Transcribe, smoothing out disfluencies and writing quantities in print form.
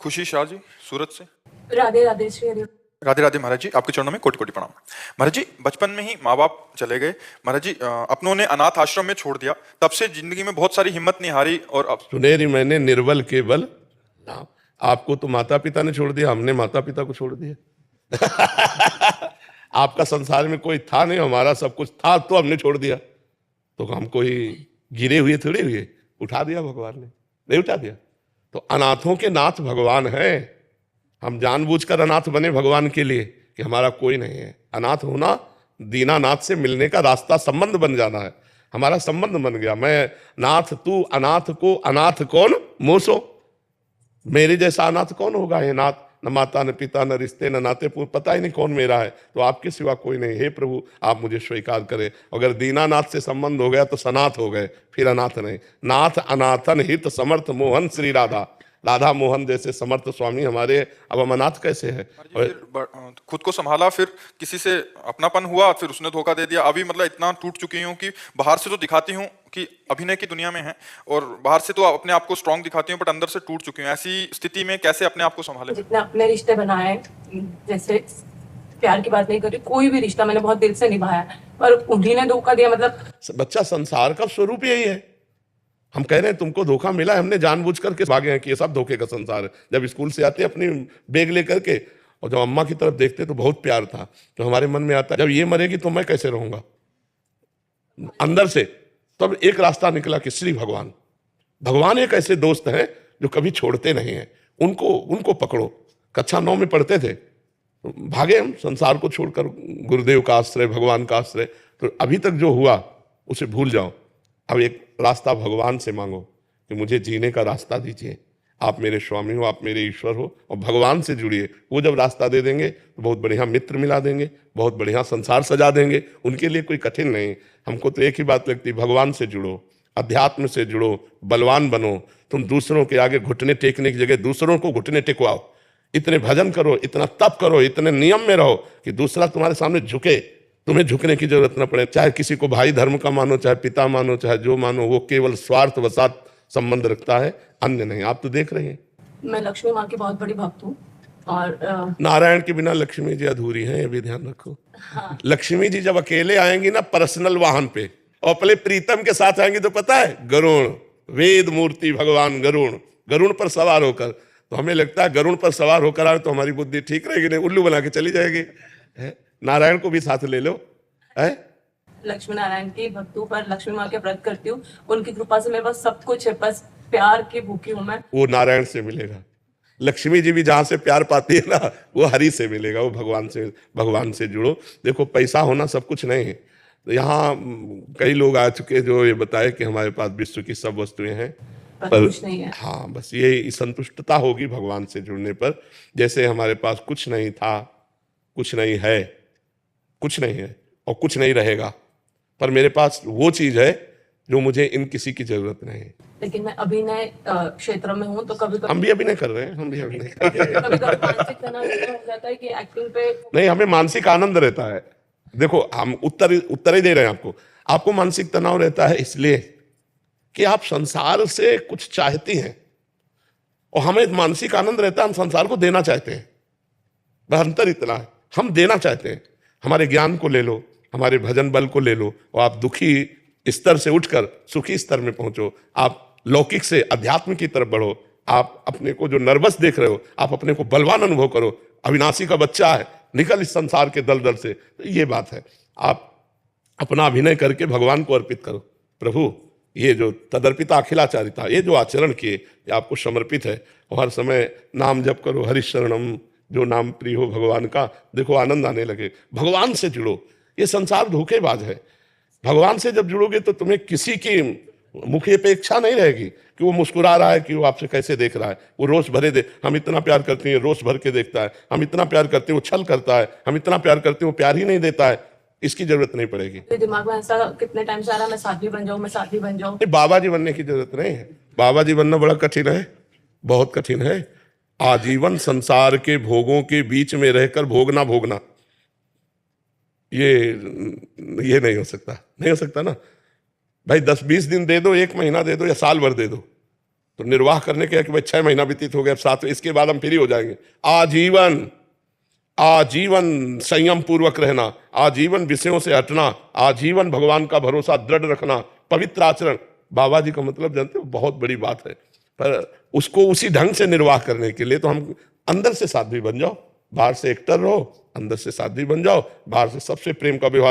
खुशी शाह जी सूरत से। राधे राधे श्री हरि। राधे राधे महाराज जी, आपके चरणों में कोटि कोटि प्रणाम। महाराज जी, बचपन में ही माँ बाप चले गए। महाराज जी, अपनों ने अनाथ आश्रम में छोड़ दिया। तब से जिंदगी में बहुत सारी हिम्मत नहीं हारी। और अब सुनेरी मैंने निर्बल केवल नाम। आपको तो माता पिता ने छोड़ दिया, हमने माता पिता को छोड़ दिया। आपका संसार में कोई था नहीं, हमारा सब कुछ था तो हमने छोड़ दिया। तो हम कोई गिरे हुए थोड़े हुए, उठा दिया भगवान ने, नहीं उठा दिया। तो अनाथों के नाथ भगवान है। हम जानबूझकर अनाथ बने भगवान के लिए कि हमारा कोई नहीं है। अनाथ होना दीनानाथ से मिलने का रास्ता, संबंध बन जाना है। हमारा संबंध बन गया, मैं नाथ तू अनाथ को अनाथ कौन मोसो। मेरे जैसा अनाथ कौन होगा हे नाथ, न माता न पिता न रिश्ते न नाते, पता ही नहीं कौन मेरा है। तो आपके सिवा कोई नहीं। हे प्रभु, आप मुझे स्वीकार करें। अगर दीनानाथ से संबंध हो गया तो सनाथ हो गए, फिर अनाथ नहीं। नाथ अनाथन हित समर्थ मोहन श्री राधा। राधा मोहन जैसे समर्थ स्वामी हमारे, अब हम अनाथ कैसे है। फिर खुद को संभाला, फिर किसी से अपनापन हुआ, फिर उसने धोखा दे दिया। अभी मतलब इतना टूट चुकी हूँ कि बाहर से तो दिखाती हूँ कि अभिनय की दुनिया में है, और बाहर से तो अपने आप को स्ट्रांग दिखाती हूँ, बट अंदर से टूट चुकी हूँ। ऐसी स्थिति में कैसे अपने आप को संभाले? जितने अपने रिश्ते बनाए, जैसे प्यार की बात नहीं करी, कोई भी रिश्ता मैंने बहुत दिल से निभाया, पर उन्हीं ने धोखा दिया। मतलब बच्चा, संसार का स्वरूप यही है। हम कह रहे हैं तुमको धोखा मिला, हमने जानबूझ करके भागे हैं कि ये सब धोखे का संसार है। जब स्कूल से आते अपनी बैग लेकर के, और जब अम्मा की तरफ देखते तो बहुत प्यार था, तो हमारे मन में आता जब ये मरेगी तो मैं कैसे रहूंगा अंदर से। तब एक रास्ता निकला कि श्री भगवान। भगवान एक ऐसे दोस्त हैं जो कभी छोड़ते नहीं हैं। उनको पकड़ो। कक्षा 9 में पढ़ते थे, तो भागे हम संसार को छोड़कर, गुरुदेव का आश्रय, भगवान का आश्रय। तो अभी तक जो हुआ उसे भूल जाओ। अब एक रास्ता भगवान से मांगो कि मुझे जीने का रास्ता दीजिए। आप मेरे स्वामी हो, आप मेरे ईश्वर हो, और भगवान से जुड़िए। वो जब रास्ता दे देंगे तो बहुत बढ़िया मित्र मिला देंगे, बहुत बढ़िया संसार सजा देंगे। उनके लिए कोई कठिन नहीं। हमको तो एक ही बात लगती, भगवान से जुड़ो, अध्यात्म से जुड़ो, बलवान बनो। तुम दूसरों के आगे घुटने टेकने की जगह दूसरों को घुटने टेकवाओ। इतने भजन करो, इतना तप करो, इतने नियम में रहो कि दूसरा तुम्हारे सामने झुके, तुम्हें झुकने की जरूरत न पड़े। चाहे किसी को भाई धर्म का मानो, चाहे पिता मानो, चाहे जो मानो, वो केवल स्वार्थ वसात संबंध रखता है, अन्य नहीं। आप तो देख रहे हैं। मैं लक्ष्मी माँ की बहुत बड़ी भक्त हूँ, और नारायण के बिना लक्ष्मी जी अधूरी हैं, ये भी ध्यान रखो। हाँ। लक्ष्मी जी जब अकेले आएंगी ना पर्सनल वाहन पे, और अपने प्रीतम के साथ आएंगी, तो पता है गरुण, वेद मूर्ति भगवान गरुण पर सवार होकर। तो हमें लगता है गरुण पर सवार होकर आए तो हमारी बुद्धि ठीक रहेगी, नहीं उल्लू बना के चली जाएगी। नारायण को भी साथ ले लो। है लक्ष्मी नारायण की भक्त हूँ, पर लक्ष्मी माँ के व्रत करती हूँ। उनकी कृपा से मेरे पास सब कुछ है, बस प्यार की भूखी हूँ मैं। वो नारायण से मिलेगा। लक्ष्मी जी भी जहां से प्यार पाती है ना, वो हरि से मिलेगा। वो भगवान से जुड़ो। देखो, पैसा होना सब कुछ नहीं है। तो यहाँ कई लोग आ चुके जो ये बताए कि हमारे पास विश्व की सब वस्तुएं हैं, पर कुछ नहीं है। हाँ, बस ये संतुष्टता होगी भगवान से जुड़ने पर। जैसे हमारे पास कुछ नहीं था, कुछ नहीं है, कुछ नहीं है और कुछ नहीं रहेगा, पर मेरे पास वो चीज है जो मुझे इन किसी की जरूरत नहीं है। लेकिन मैं अभिनय क्षेत्र में हूँ, तो कभी हम भी अभिनय कर रहे हैं, हम भी अभिनय कर रहे हैं। कभी मानसिक तनाव हो जाता है कि एक्टिंग पे नहीं, हमें मानसिक आनंद रहता है। देखो, हम उत्तर ही दे रहे हैं आपको। आपको मानसिक तनाव रहता है इसलिए कि आप संसार से कुछ चाहती हैं, और हमें मानसिक आनंद रहता है, हम संसार को देना चाहते हैं। बस अंतर इतना है, हम देना चाहते हैं। हमारे ज्ञान को ले लो, हमारे भजन बल को ले लो, और आप दुखी स्तर से उठकर सुखी स्तर में पहुंचो। आप लौकिक से अध्यात्म की तरफ बढ़ो। आप अपने को जो नर्वस देख रहे हो, आप अपने को बलवान अनुभव करो। अविनाशी का बच्चा है, निकल इस संसार के दलदल से। तो ये बात है, आप अपना अभिनय करके भगवान को अर्पित करो। प्रभु, ये जो तदर्पिता अखिलाचारिता, ये जो आचरण किए, ये आपको समर्पित है। और हर समय नाम जप करो, हरिशरणम, जो नाम प्रिय हो भगवान का। देखो, आनंद आने लगे। भगवान से जुड़ो। ये संसार धोखेबाज है। भगवान से जब जुड़ोगे तो तुम्हें किसी की मुख्य अपेक्षा नहीं रहेगी कि वो मुस्कुरा रहा है, कि वो आपसे कैसे देख रहा है। वो रोष भरे दे, हम इतना प्यार करते हैं, रोष भर के देखता है। हम इतना प्यार करते हैं, वो छल करता है। हम इतना प्यार करते हैं, वो प्यार ही नहीं देता है। इसकी जरूरत नहीं पड़ेगी। दिमाग में ऐसा कितने टाइम से आ रहा है, मैं साध्वी बन जाऊं, मैं साध्वी बन जाऊं। बाबा जी बनने की जरूरत नहीं है। बाबा जी बनना बड़ा कठिन है, बहुत कठिन है। आजीवन संसार के भोगों के बीच में रहकर भोगना ये नहीं हो सकता। नहीं हो सकता ना भाई। 10-20 दिन दे दो, 1 महीना दे दो, या साल भर दे दो, तो निर्वाह करने के कि भाई 6 महीना व्यतीत हो गया, अब 7, इसके बाद हम फ्री हो जाएंगे। आजीवन आजीवन संयम पूर्वक रहना, आजीवन विषयों से हटना, आजीवन भगवान का भरोसा दृढ़ रखना, पवित्र आचरण। बाबा जी का मतलब जानते हो, बहुत बड़ी बात है। पर उसको उसी ढंग से निर्वाह करने के लिए तो हम अंदर से साध्वी बन जाओ, बाहर से एक्टर रहो, अंदर से साध्वी बन जाओ, बाहर से सबसे प्रेम का व्यवहार